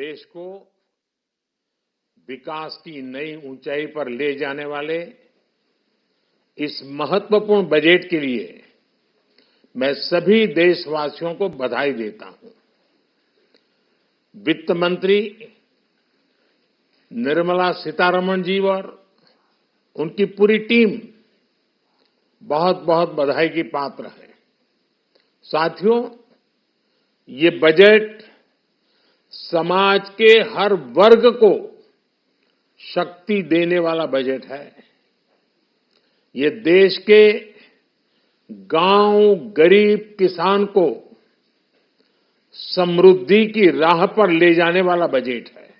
देश को विकास की नई ऊंचाई पर ले जाने वाले इस महत्वपूर्ण बजट के लिए मैं सभी देशवासियों को बधाई देता हूं। वित्त मंत्री निर्मला सीतारमण जी और उनकी पूरी टीम बहुत बहुत बधाई की पात्र है। साथियों, ये बजट समाज के हर वर्ग को शक्ति देने वाला बजट है। ये देश के गांव, गरीब किसान को समृद्धि की राह पर ले जाने वाला बजट है।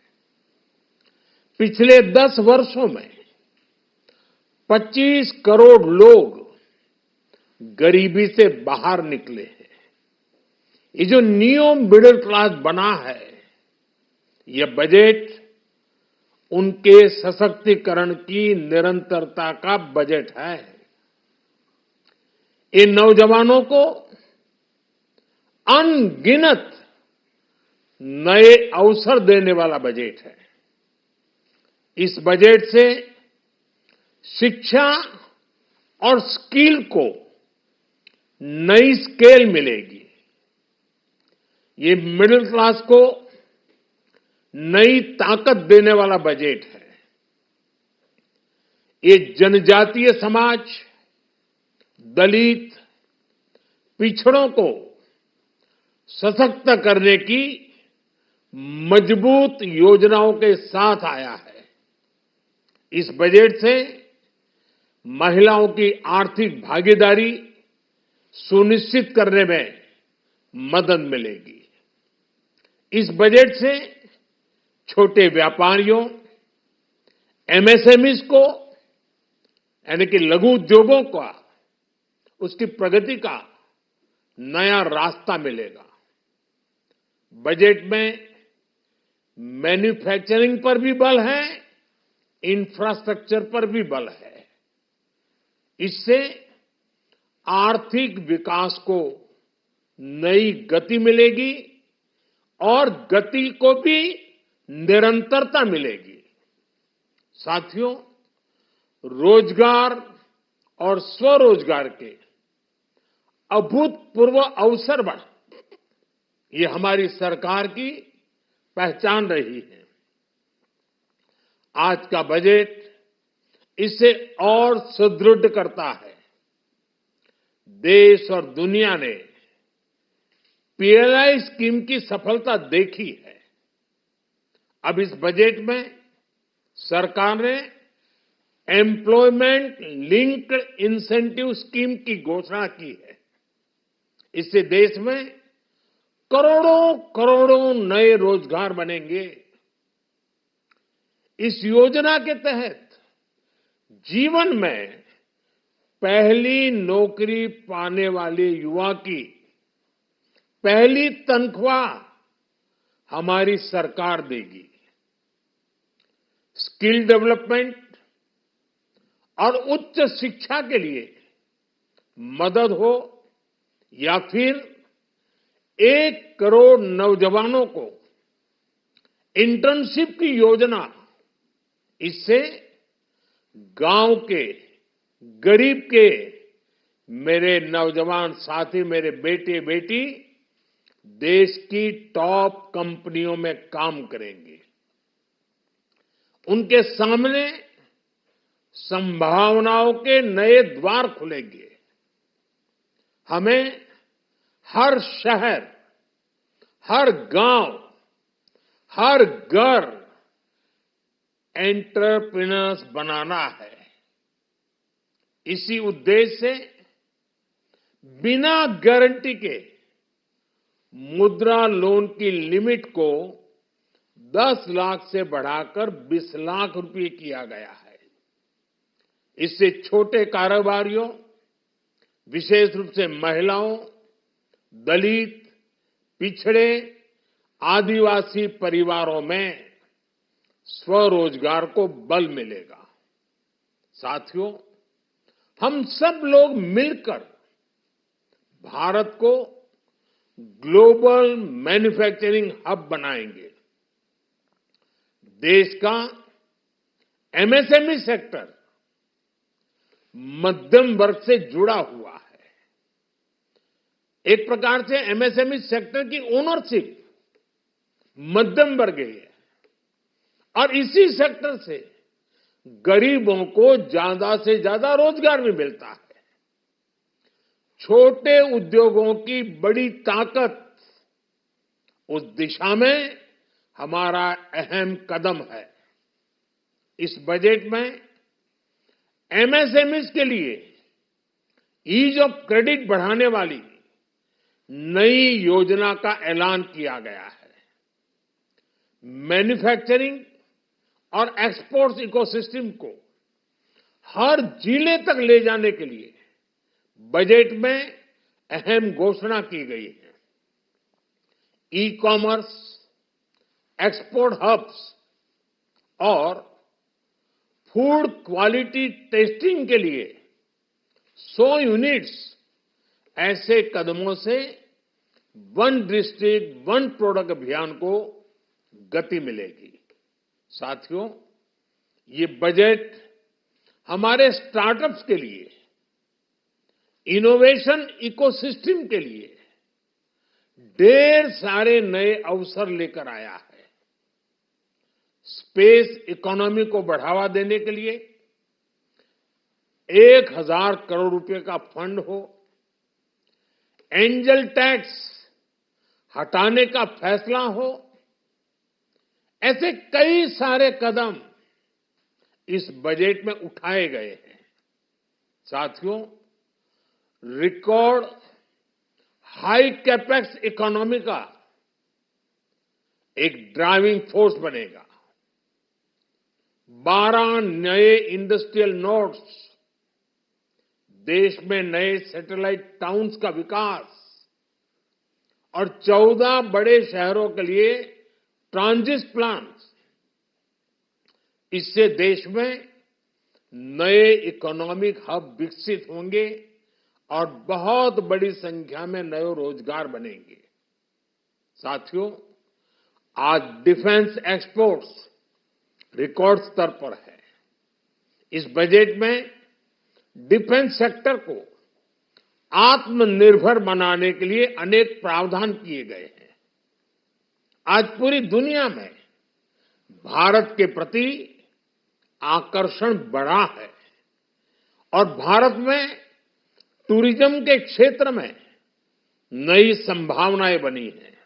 पिछले 10 वर्षों में 25 करोड़ लोग गरीबी से बाहर निकले हैं। ये जो न्यू मिडिल क्लास बना है, यह बजट उनके सशक्तिकरण की निरंतरता का बजट है। इन नौजवानों को अनगिनत नए अवसर देने वाला बजट है। इस बजट से शिक्षा और स्किल को नई स्केल मिलेगी। ये मिडिल क्लास को नई ताकत देने वाला बजट है। ये जनजातीय समाज, दलित, पिछड़ों को सशक्त करने की मजबूत योजनाओं के साथ आया है। इस बजट से महिलाओं की आर्थिक भागीदारी सुनिश्चित करने में मदद मिलेगी। इस बजट से छोटे व्यापारियों, एमएसएमईज को यानी कि लघु उद्योगों का उसकी प्रगति का नया रास्ता मिलेगा। बजट में मैन्युफैक्चरिंग पर भी बल है, इंफ्रास्ट्रक्चर पर भी बल है। इससे आर्थिक विकास को नई गति मिलेगी और गति को भी निरंतरता मिलेगी। साथियों, रोजगार और स्वरोजगार के अभूतपूर्व अवसर बढ़ ये हमारी सरकार की पहचान रही है। आज का बजट इसे और सुदृढ़ करता है। देश और दुनिया ने पीएलआई स्कीम की सफलता देखी है। अब इस बजट में सरकार ने एम्प्लॉयमेंट लिंक्ड इंसेंटिव स्कीम की घोषणा की है। इससे देश में करोड़ों करोड़ों नए रोजगार बनेंगे। इस योजना के तहत जीवन में पहली नौकरी पाने वाले युवा की पहली तनख्वाह हमारी सरकार देगी। स्किल डेवलपमेंट और उच्च शिक्षा के लिए मदद हो या फिर 1 करोड़ नौजवानों को इंटर्नशिप की योजना, इससे गांव के, गरीब के मेरे नौजवान साथी, मेरे बेटे बेटी देश की टॉप कंपनियों में काम करेंगे। उनके सामने संभावनाओं के नए द्वार खुलेंगे। हमें हर शहर, हर गांव, हर घर एंटरप्रेन्योर्स बनाना है। इसी उद्देश्य से बिना गारंटी के मुद्रा लोन की लिमिट को 10 लाख से बढ़ाकर 20 लाख रुपए किया गया है। इससे छोटे कारोबारियों, विशेष रूप से महिलाओं, दलित, पिछड़े, आदिवासी परिवारों में स्वरोजगार को बल मिलेगा। साथियों, हम सब लोग मिलकर भारत को ग्लोबल मैन्युफैक्चरिंग हब बनाएंगे। देश का एमएसएमई सेक्टर मध्यम वर्ग से जुड़ा हुआ है। एक प्रकार से एमएसएमई सेक्टर की ओनरशिप मध्यम वर्ग की है और इसी सेक्टर से गरीबों को ज्यादा से ज्यादा रोजगार भी मिलता है। छोटे उद्योगों की बड़ी ताकत उस दिशा में हमारा अहम कदम है। इस बजट में एमएसएमईज के लिए ईज ऑफ क्रेडिट बढ़ाने वाली नई योजना का ऐलान किया गया है। मैन्युफैक्चरिंग और एक्सपोर्ट्स इकोसिस्टम को हर जिले तक ले जाने के लिए बजट में अहम घोषणा की गई है। ई कॉमर्स, एक्सपोर्ट हब्स और फूड क्वालिटी टेस्टिंग के लिए 100 यूनिट्स, ऐसे कदमों से वन डिस्ट्रिक्ट वन प्रोडक्ट अभियान को गति मिलेगी। साथियों, ये बजट हमारे स्टार्टअप्स के लिए, इनोवेशन इकोसिस्टम के लिए ढेर सारे नए अवसर लेकर आया है। स्पेस इकोनॉमी को बढ़ावा देने के लिए 1000 करोड़ रुपए का फंड हो, एंजल टैक्स हटाने का फैसला हो, ऐसे कई सारे कदम इस बजट में उठाए गए हैं। साथियों, रिकॉर्ड हाई कैपेक्स इकोनॉमी का एक ड्राइविंग फोर्स बनेगा। 12 नए इंडस्ट्रियल नोड्स, देश में नए सैटेलाइट टाउन्स का विकास और 14 बड़े शहरों के लिए ट्रांजिट प्लान्स, इससे देश में नए इकोनॉमिक हब विकसित होंगे और बहुत बड़ी संख्या में नए रोजगार बनेंगे। साथियों, आज डिफेंस एक्सपोर्ट्स रिकॉर्ड स्तर पर है। इस बजट में डिफेंस सेक्टर को आत्मनिर्भर बनाने के लिए अनेक प्रावधान किए गए हैं। आज पूरी दुनिया में भारत के प्रति आकर्षण बढ़ा है और भारत में टूरिज्म के क्षेत्र में नई संभावनाएं बनी हैं।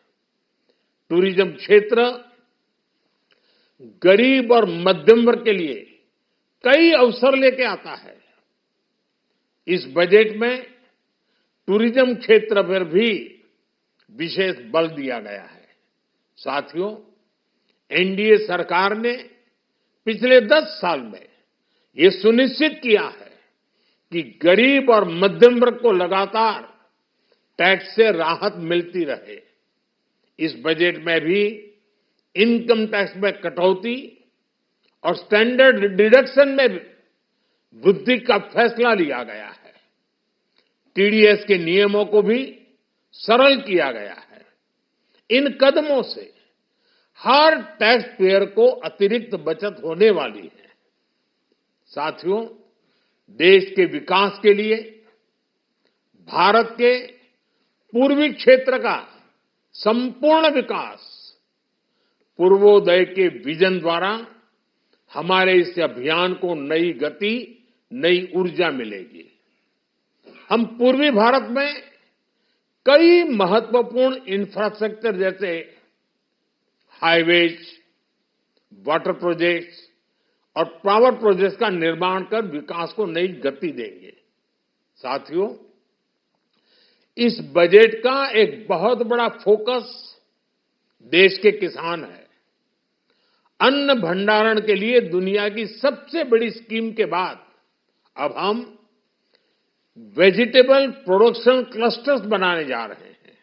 टूरिज्म क्षेत्र गरीब और मध्यम वर्ग के लिए कई अवसर लेके आता है। इस बजट में टूरिज्म क्षेत्र पर भी विशेष बल दिया गया है। साथियों, एनडीए सरकार ने पिछले 10 साल में ये सुनिश्चित किया है कि गरीब और मध्यम वर्ग को लगातार टैक्स से राहत मिलती रहे। इस बजट में भी इनकम टैक्स में कटौती और स्टैंडर्ड डिडक्शन में भी वृद्धि का फैसला लिया गया है। टीडीएस के नियमों को भी सरल किया गया है। इन कदमों से हर टैक्स पेयर को अतिरिक्त बचत होने वाली है। साथियों, देश के विकास के लिए भारत के पूर्वी क्षेत्र का संपूर्ण विकास पूर्वोदय के विजन द्वारा हमारे इस अभियान को नई गति, नई ऊर्जा मिलेगी। हम पूर्वी भारत में कई महत्वपूर्ण इंफ्रास्ट्रक्चर जैसे हाईवेज, वाटर प्रोजेक्ट्स और पावर प्रोजेक्ट्स का निर्माण कर विकास को नई गति देंगे। साथियों, इस बजट का एक बहुत बड़ा फोकस देश के किसान है। अन्न भंडारण के लिए दुनिया की सबसे बड़ी स्कीम के बाद अब हम वेजिटेबल प्रोडक्शन क्लस्टर्स बनाने जा रहे हैं।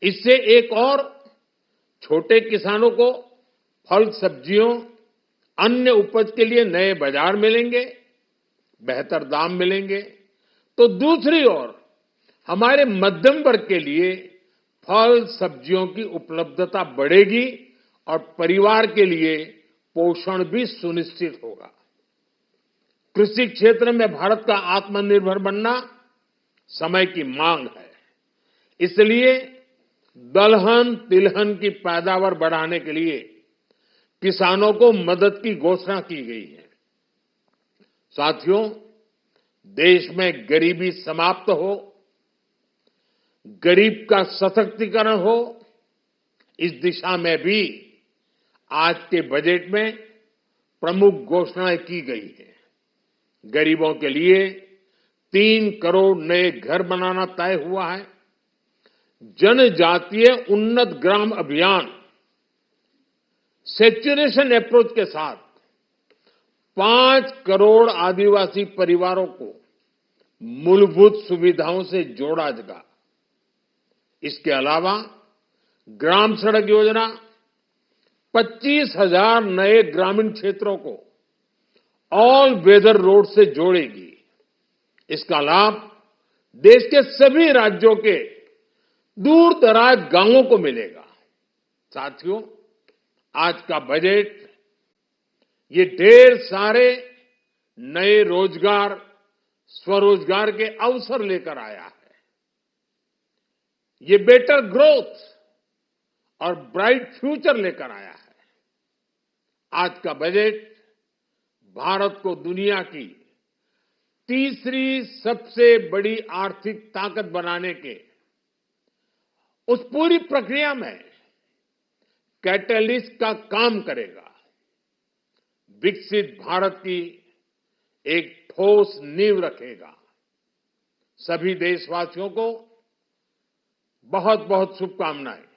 इससे एक और छोटे किसानों को फल, सब्जियों, अन्य उपज के लिए नए बाजार मिलेंगे, बेहतर दाम मिलेंगे। तो दूसरी ओर हमारे मध्यम वर्ग के लिए फल, सब्जियों की उपलब्धता बढ़ेगी और परिवार के लिए पोषण भी सुनिश्चित होगा। कृषि क्षेत्र में भारत का आत्मनिर्भर बनना समय की मांग है। इसलिए दलहन तिलहन की पैदावार बढ़ाने के लिए किसानों को मदद की घोषणा की गई है। साथियों, देश में गरीबी समाप्त हो, गरीब का सशक्तिकरण हो, इस दिशा में भी आज के बजट में प्रमुख घोषणाएं की गई हैं। गरीबों के लिए 3 करोड़ नए घर बनाना तय हुआ है। जनजातीय उन्नत ग्राम अभियान सैचुरेशन अप्रोच के साथ 5 करोड़ आदिवासी परिवारों को मूलभूत सुविधाओं से जोड़ा जाएगा। इसके अलावा ग्राम सड़क योजना 25,000 नए ग्रामीण क्षेत्रों को ऑल वेदर रोड से जोड़ेगी। इसका लाभ देश के सभी राज्यों के दूर दराज गांवों को मिलेगा। साथियों, आज का बजट ये ढेर सारे नए रोजगार, स्वरोजगार के अवसर लेकर आया है। ये बेटर ग्रोथ और ब्राइट फ्यूचर लेकर आया है। आज का बजट भारत को दुनिया की तीसरी सबसे बड़ी आर्थिक ताकत बनाने के उस पूरी प्रक्रिया में कैटलिस्ट का काम करेगा। विकसित भारत की एक ठोस नींव रखेगा। सभी देशवासियों को बहुत बहुत शुभकामनाएं।